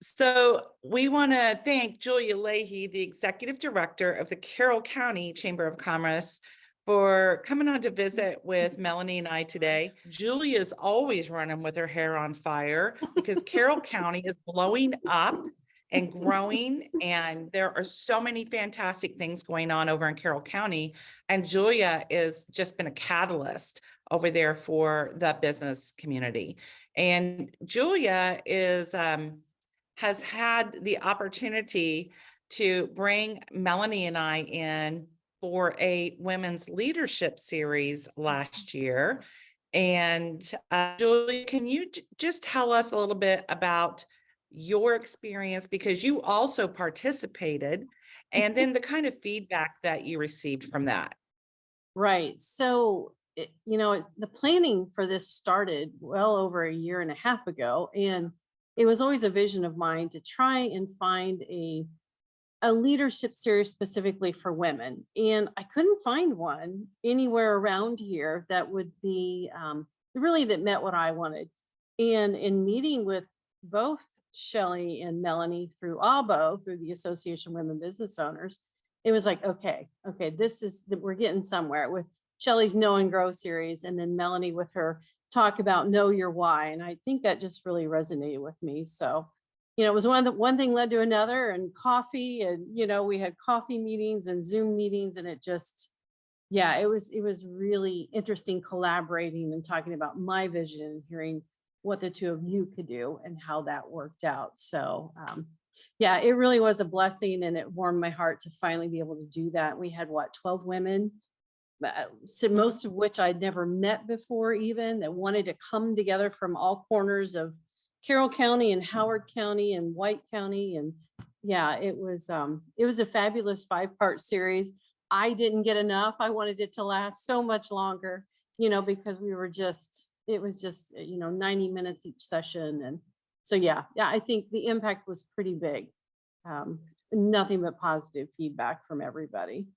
So we want to thank Julia Leahy, the Executive Director of the Carroll County Chamber of Commerce, for coming on to visit with Melanie and I today. Julia's always running with her hair on fire because Carroll County is blowing up and growing, and there are so many fantastic things going on over in Carroll County. And Julia has just been a catalyst over there for the business community. And Julia has had the opportunity to bring Melanie and I in for a women's leadership series last year. And Julie, can you just tell us a little bit about your experience, because you also participated, and then the kind of feedback that you received from that? Right. So, the planning for this started well over a year and a half ago. And it was always a vision of mine to try and find a leadership series specifically for women. And I couldn't find one anywhere around here that would be really that met what I wanted. And in meeting with both Shelley and Melanie through ABO, through the Association of Women Business Owners, it was like, okay, this is that we're getting somewhere with Shelley's Know and Grow series, and then Melanie with her talk about know your why. And I think that just really resonated with me. So, it was one thing led to another, and coffee, and we had coffee meetings and Zoom meetings, and it just, yeah, it was really interesting collaborating and talking about my vision and hearing what the two of you could do and how that worked out. So yeah, it really was a blessing, and it warmed my heart to finally be able to do that. We had 12 women, so most of which I'd never met before, even that wanted to come together from all corners of Carroll County and Howard County and White County. And yeah, it was a fabulous 5-part series. I didn't get enough. I wanted it to last so much longer, because it was just 90 minutes each session. And so yeah, I think the impact was pretty big. Nothing but positive feedback from everybody.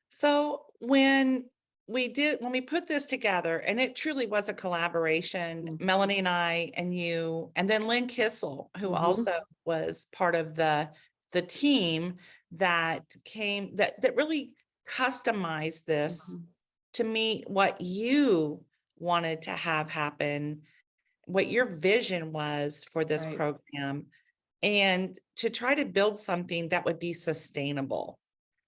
So when we put this together, and it truly was a collaboration, Melanie and I and you, and then Lynn Kissel, who also was part of the team that really customized this to meet what you wanted to have happen, what your vision was for this Right. program, and to try to build something that would be sustainable.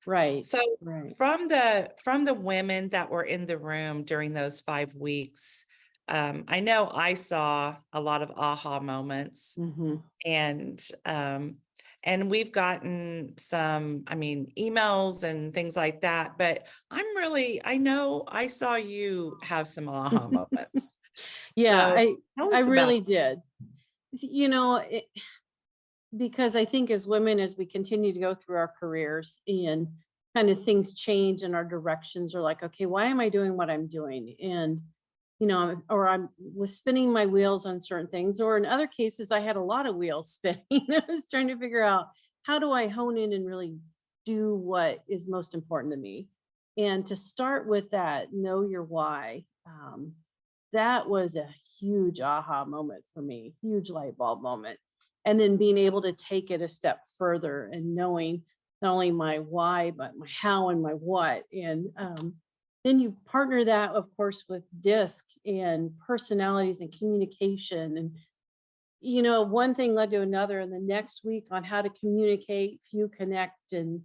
Right. So Right. from the women that were in the room during those 5 weeks, I know I saw a lot of aha moments, hmm and we've gotten some, emails and things like that. But I know I saw you have some aha moments. Yeah, So tell I us about. really did. Because I think as women, as we continue to go through our careers and kind of things change and our directions are like, okay, why am I doing what I'm doing? And, or I was spinning my wheels on certain things, or in other cases, I had a lot of wheels spinning. I was trying to figure out, how do I hone in and really do what is most important to me? And to start with that, know your why. That was a huge aha moment for me, huge light bulb moment. And then being able to take it a step further and knowing not only my why, but my how and my what. And then you partner that, of course, with DISC and personalities and communication. And, one thing led to another, and the next week on how to communicate, few connect. And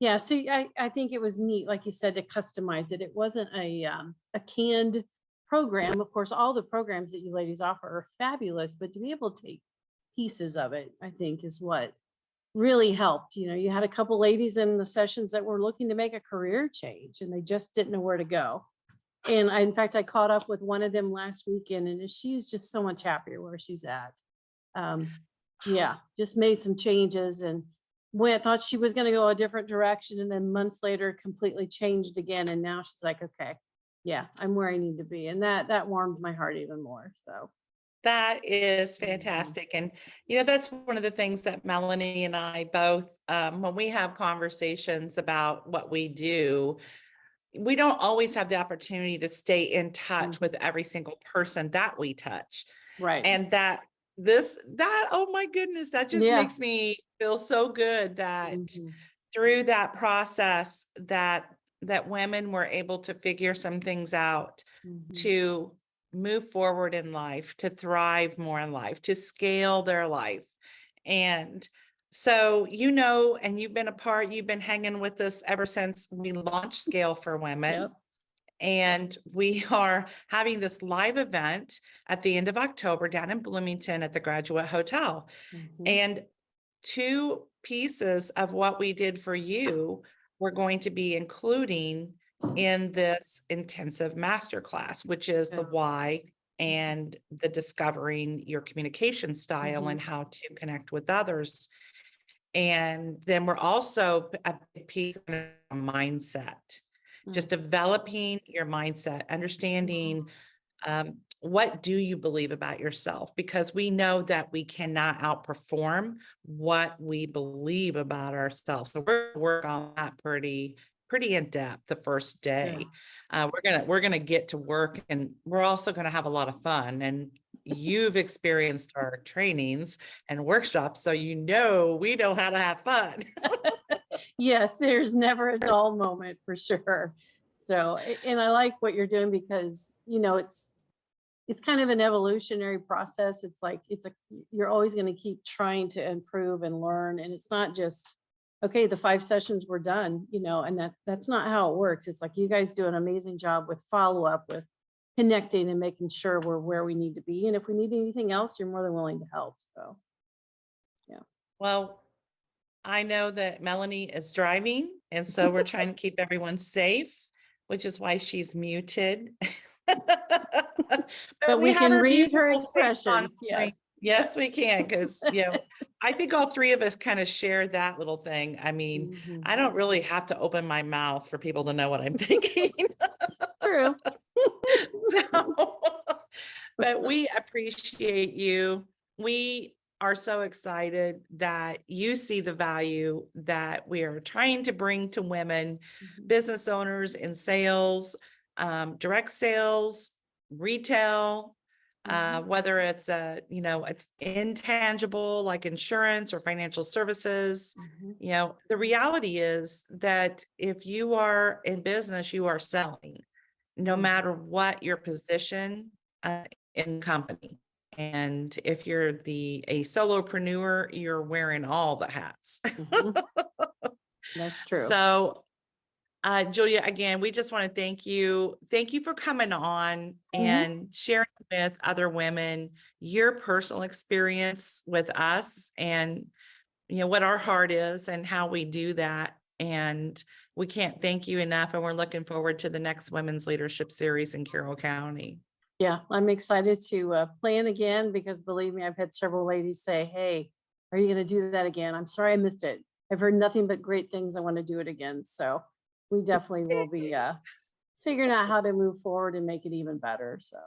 yeah, so I think it was neat, like you said, to customize it. It wasn't a canned program. Of course, all the programs that you ladies offer are fabulous, but to be able to take pieces of it, I think, is what really helped. You had a couple ladies in the sessions that were looking to make a career change, and they just didn't know where to go. And in fact, I caught up with one of them last weekend, and she's just so much happier where she's at. Yeah, just made some changes, and thought she was going to go a different direction, and then months later completely changed again. And now she's like, okay, yeah, I'm where I need to be. And that warmed my heart even more. So That is fantastic. And, that's one of the things that Melanie and I both, when we have conversations about what we do, we don't always have the opportunity to stay in touch with every single person that we touch. right. And that oh my goodness, that just Yeah. makes me feel so good that Mhm. through that process that women were able to figure some things out, Mhm. to move forward in life, to thrive more in life, to scale their life. And so, and you've been hanging with us ever since we launched Scale for Women. Yep. And we are having this live event at the end of October down in Bloomington at the Graduate Hotel. Mhm. And two pieces of what we did for you, we're going to be including in this intensive masterclass, which is the Good. why and the discovering your communication style and Mhm. how to connect with others. And then we're also a big piece of mindset, just Mm. developing your mindset, understanding what do you believe about yourself? Because we know that we cannot outperform what we believe about ourselves. So we're gonna work on that pretty in depth the first Yeah. day. We're gonna get to work, and we're also gonna have a lot of fun. And you've experienced our trainings and workshops, so we know how to have fun. Yes, there's never a dull moment for sure. So, and I like what you're doing because, it's kind of an evolutionary process. It's like you're always going to keep trying to improve and learn, and it's not just okay, the 5 sessions were done, and that's not how it works. It's like you guys do an amazing job with follow up, with connecting and making sure we're where we need to be. And if we need anything else, you're more than willing to help. So, yeah. Well, I know that Melanie is driving, and so we're trying to keep everyone safe, which is why she's muted. But But we we have can her read her beautiful face on expressions. Yes. screen. Yes, we can, because I think all three of us kind of share that little thing. I mean, Mhm. I don't really have to open my mouth for people to know what I'm thinking. True. So, but we appreciate you. We are so excited that you see the value that we are trying to bring to women, Mhm. business owners in sales, direct sales, retail, Mhm. whether it's it's intangible like insurance or financial services. Mhm. The reality is that if you are in business, you are selling, no Mhm. matter what your position in the company. And if you're a solopreneur, you're wearing all the hats. Mhm. That's true. So, Julia, again, we just want to thank you. Thank you for coming on Mhm. and sharing with other women your personal experience with us, and what our heart is and how we do that. And we can't thank you enough. And we're looking forward to the next Women's Leadership Series in Carroll County. Yeah, I'm excited to plan again because believe me, I've had several ladies say, "Hey, are you going to do that again? I'm sorry I missed it. I've heard nothing but great things. I want to do it again." So we definitely will be figuring out how to move forward and make it even better. So